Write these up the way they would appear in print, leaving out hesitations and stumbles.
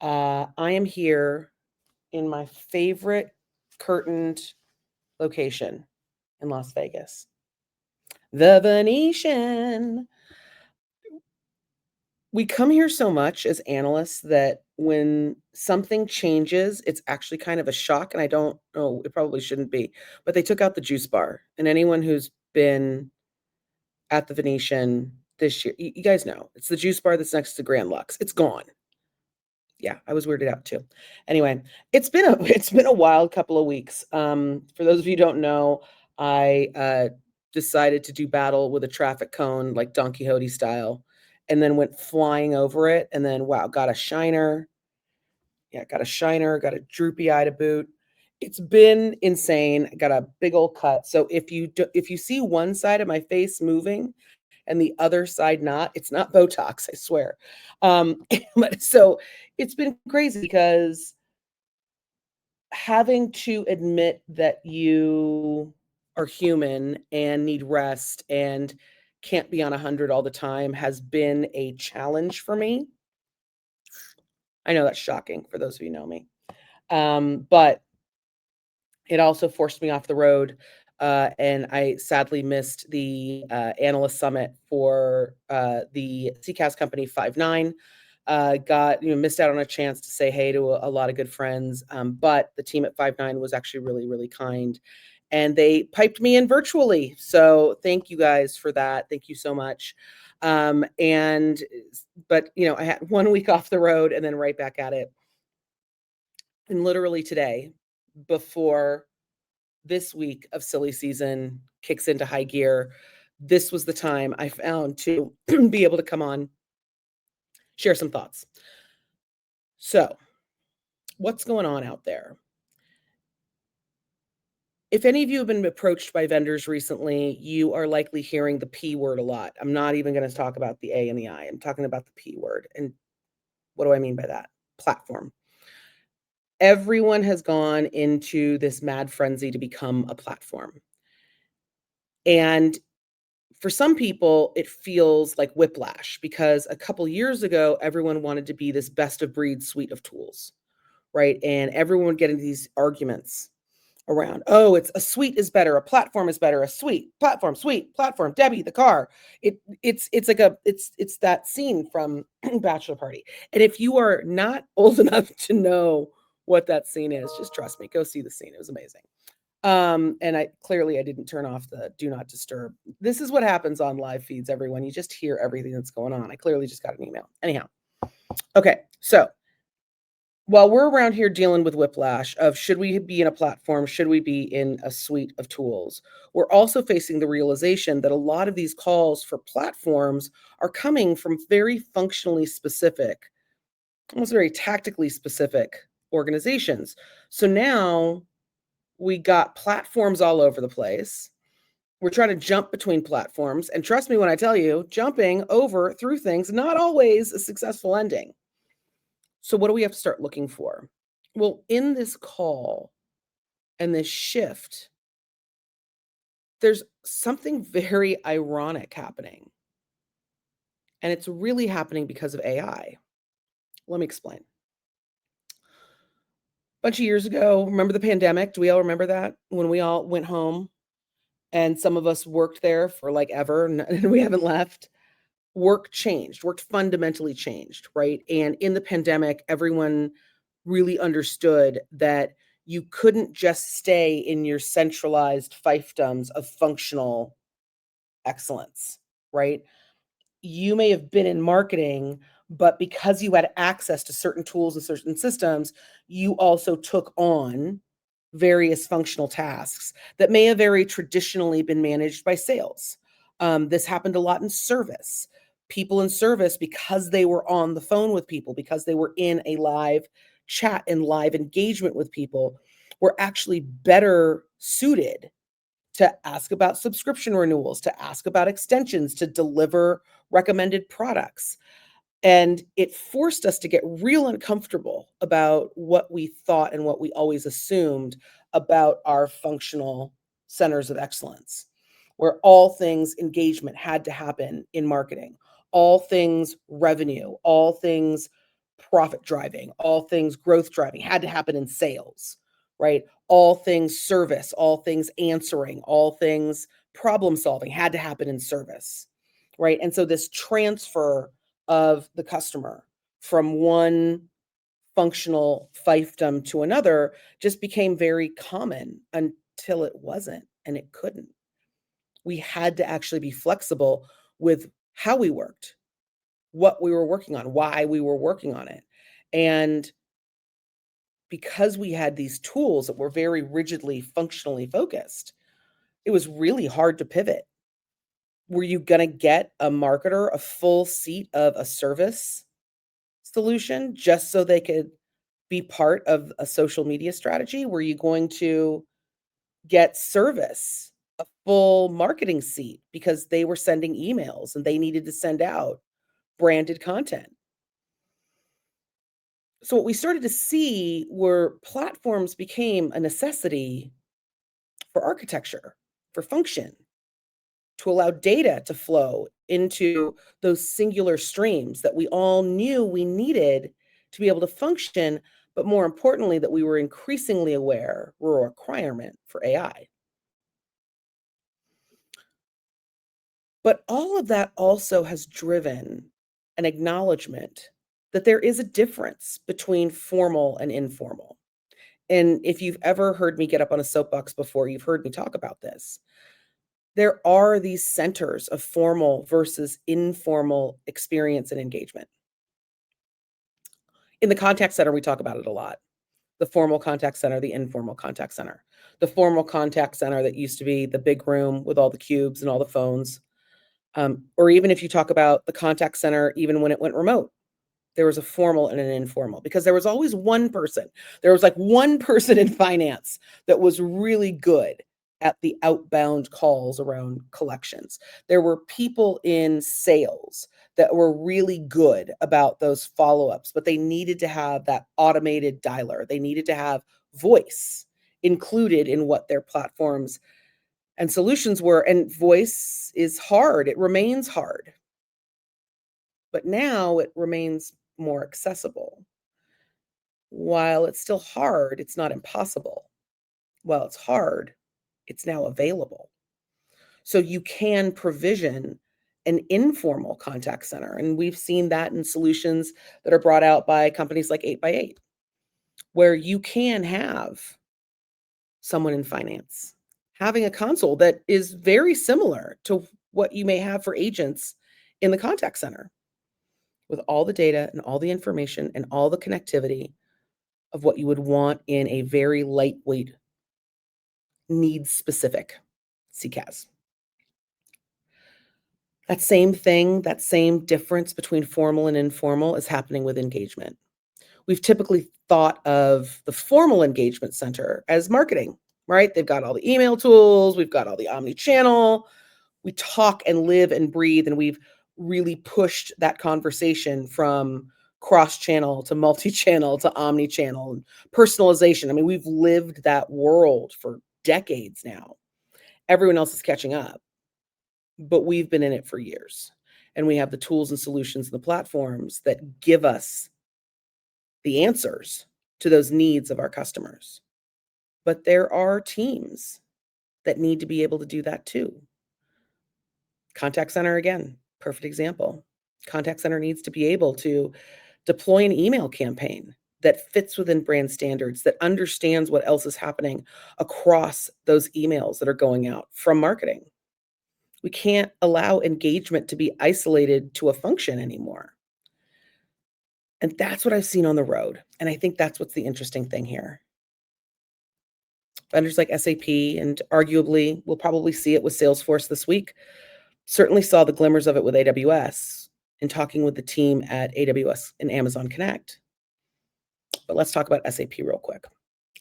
I am here in my favorite curtained location in Las Vegas, the Venetian. We come here so much as analysts that when something changes, it's actually kind of a shock. And I don't know, it probably shouldn't be, but they took out the juice bar. And anyone who's been at the Venetian this year, you guys know it's the juice bar that's next to Grand Lux. It's gone. Yeah, I was weirded out too. Anyway, it's been a wild couple of weeks. For those of you who don't know, I decided to do battle with a traffic cone like Don Quixote style, and then went flying over it, and then wow, got a shiner. Yeah, got a shiner, got a droopy eye to boot. It's been insane. I got a big old cut. So if you see one side of my face moving and the other side not, it's not Botox, I swear. But so it's been crazy because having to admit that you are human and need rest and can't be on 100 all the time has been a challenge for me. I know that's shocking for those of you who know me. But it also forced me off the road. And I sadly missed the analyst summit for the CCAS company 59. Got missed out on a chance to say hey to a lot of good friends. But the team at 59 was actually really, really kind, and they piped me in virtually. So thank you guys for that. Thank you so much. And but I had 1 week off the road and then right back at it. And literally today, before this week of silly season kicks into high gear, this was the time I found to be able to come on, share some thoughts. So, what's going on out there? If any of you have been approached by vendors recently, you are likely hearing the P word a lot. I'm not even going to talk about the A and the I. I'm talking about the P word. And what do I mean by that? Platform. Everyone has gone into this mad frenzy to become a platform. And for some people, it feels like whiplash because a couple years ago, everyone wanted to be this best of breed suite of tools, right? And everyone would get into these arguments around, oh, it's a suite is better, a platform is better, a suite, platform, Debbie, the car. It's that scene from Bachelor Party. And if you are not old enough to know what that scene is, just trust me, go see the scene. It was amazing. And I didn't turn off the do not disturb. This is what happens on live feeds, everyone. You just hear everything that's going on. I clearly just got an email. Anyhow. Okay. So while we're around here dealing with whiplash of should we be in a platform, should we be in a suite of tools, we're also facing the realization that a lot of these calls for platforms are coming from very functionally specific, almost very tactically specific organizations. So now we got platforms all over the place. We're trying to jump between platforms. And trust me when I tell you, jumping over through things, not always a successful ending. So what do we have to start looking for? Well, in this call and this shift, there's something very ironic happening. And it's really happening because of AI. Let me explain. A bunch of years ago, remember the pandemic? Do we all remember that? When we all went home and some of us worked there for like ever and we haven't left. Work fundamentally changed, right? And in the pandemic, everyone really understood that you couldn't just stay in your centralized fiefdoms of functional excellence, right? You may have been in marketing, but because you had access to certain tools and certain systems, you also took on various functional tasks that may have very traditionally been managed by sales. This happened a lot in service. People in service, because they were on the phone with people, because they were in a live chat and live engagement with people, were actually better suited to ask about subscription renewals, to ask about extensions, to deliver recommended products. And it forced us to get real uncomfortable about what we thought and what we always assumed about our functional centers of excellence, where all things engagement had to happen in marketing, all things revenue, all things profit driving, all things growth driving had to happen in sales, right? All things service, all things answering, all things problem solving had to happen in service, right? And so this transfer of the customer from one functional fiefdom to another just became very common until it wasn't, and it couldn't. We had to actually be flexible with how we worked, what we were working on, why we were working on it. And because we had these tools that were very rigidly functionally focused, it was really hard to pivot. Were you going to get a marketer a full seat of a service solution just so they could be part of a social media strategy? Were you going to get service a full marketing seat because they were sending emails and they needed to send out branded content? So what we started to see were platforms became a necessity for architecture, for function, to allow data to flow into those singular streams that we all knew we needed to be able to function, but more importantly, that we were increasingly aware were a requirement for AI. But all of that also has driven an acknowledgement that there is a difference between formal and informal. And if you've ever heard me get up on a soapbox before, you've heard me talk about this. There are these centers of formal versus informal experience and engagement. In the contact center, we talk about it a lot. The formal contact center, the informal contact center. The formal contact center that used to be the big room with all the cubes and all the phones. Or even if you talk about the contact center, even when it went remote, there was a formal and an informal because there was always one person. There was like one person in finance that was really good at the outbound calls around collections. There were people in sales that were really good about those follow-ups, but they needed to have that automated dialer. They needed to have voice included in what their platforms and solutions were. And voice is hard. It remains hard. But now it remains more accessible. While it's still hard, it's not impossible. While it's hard, it's now available. So you can provision an informal contact center. And we've seen that in solutions that are brought out by companies like 8x8, where you can have someone in finance having a console that is very similar to what you may have for agents in the contact center, with all the data and all the information and all the connectivity of what you would want in a very lightweight, needs specific CCaaS. That same thing, that same difference between formal and informal is happening with engagement. We've typically thought of the formal engagement center as marketing, right? They've got all the email tools, we've got all the omni-channel, we talk and live and breathe, and we've really pushed that conversation from cross-channel to multi-channel to omni-channel and personalization. I mean, we've lived that world for decades now. Everyone else is catching up, but we've been in it for years. And we have the tools and solutions and the platforms that give us the answers to those needs of our customers. But there are teams that need to be able to do that too. Contact center, again, perfect example. Contact center needs to be able to deploy an email campaign that fits within brand standards, that understands what else is happening across those emails that are going out from marketing. We can't allow engagement to be isolated to a function anymore. And that's what I've seen on the road. And I think that's what's the interesting thing here. Vendors like SAP, and arguably we'll probably see it with Salesforce this week, certainly saw the glimmers of it with AWS in talking with the team at AWS and Amazon Connect. But let's talk about SAP real quick.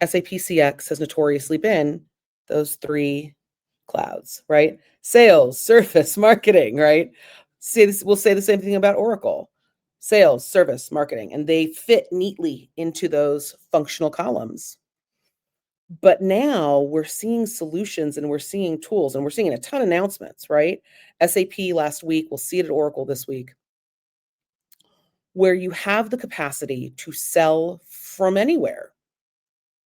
SAP CX has notoriously been those three clouds, right? Sales, service, marketing, right? We'll say the same thing about Oracle. Sales, service, marketing, and they fit neatly into those functional columns. But now we're seeing solutions and we're seeing tools and we're seeing a ton of announcements, right? SAP last week, we'll see it at Oracle this week, where you have the capacity to sell from anywhere.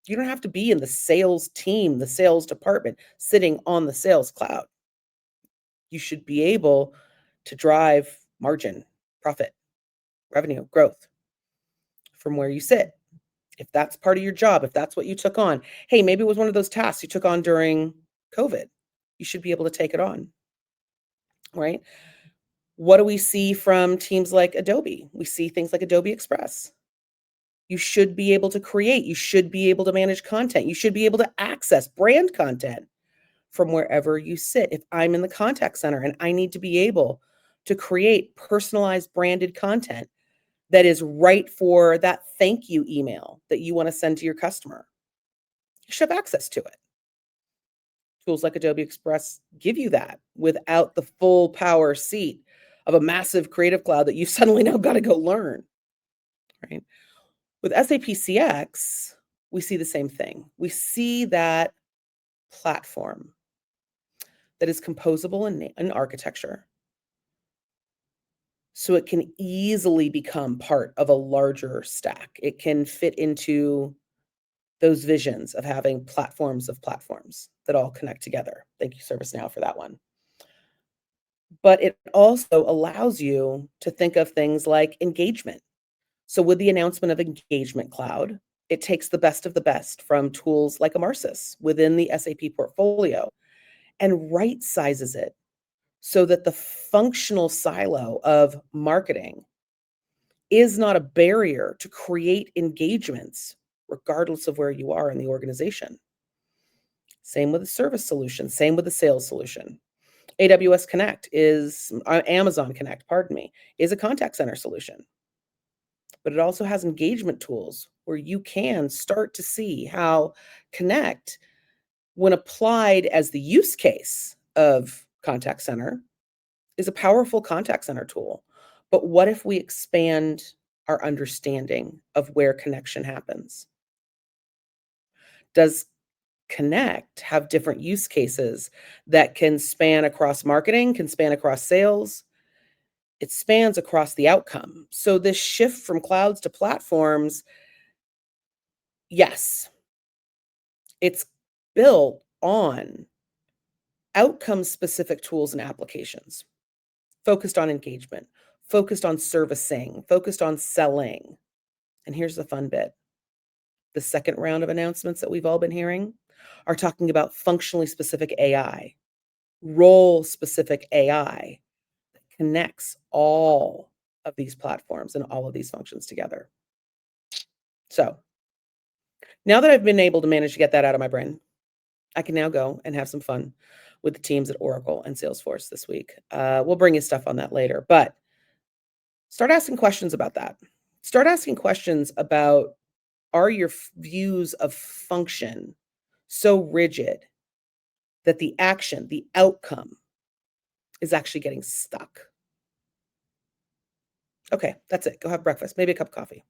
You don't have to be in the sales team, the sales department, sitting on the sales cloud. You should be able to drive margin, profit, revenue, growth from where you sit. If that's part of your job, if that's what you took on, hey, maybe it was one of those tasks you took on during COVID. You should be able to take it on, right? What do we see from teams like Adobe? We see things like Adobe Express. You should be able to create, you should be able to manage content, you should be able to access brand content from wherever you sit. If I'm in the contact center and I need to be able to create personalized branded content that is right for that thank you email that you want to send to your customer, you should have access to it. Tools like Adobe Express give you that without the full power seat of a massive creative cloud that you've suddenly now got to go learn, right? With SAP CX, we see the same thing. We see that platform that is composable in architecture, so it can easily become part of a larger stack. It can fit into those visions of having platforms of platforms that all connect together. Thank you, ServiceNow, for that one. But it also allows you to think of things like engagement. So with the announcement of Engagement Cloud, it takes the best of the best from tools like Amarsis within the SAP portfolio and right sizes it so that the functional silo of marketing is not a barrier to create engagements, regardless of where you are in the organization. Same with the service solution, same with the sales solution. AWS Connect is, Amazon Connect, pardon me, is a contact center solution. But it also has engagement tools where you can start to see how Connect, when applied as the use case of contact center, is a powerful contact center tool. But what if we expand our understanding of where connection happens? Does Connect have different use cases that can span across marketing, can span across sales? It spans across the outcome. So this shift from clouds to platforms, yes, it's built on outcome-specific tools and applications, focused on engagement, focused on servicing, focused on selling. And here's the fun bit. The second round of announcements that we've all been hearing are talking about functionally specific AI, role-specific AI that connects all of these platforms and all of these functions together. So now that I've been able to manage to get that out of my brain, I can now go and have some fun with the teams at Oracle and Salesforce this week. We'll bring you stuff on that later, but start asking questions about that. Start asking questions about, are your views of function so rigid that the action, the outcome, is actually getting stuck? Okay, that's it. Go have breakfast, maybe a cup of coffee.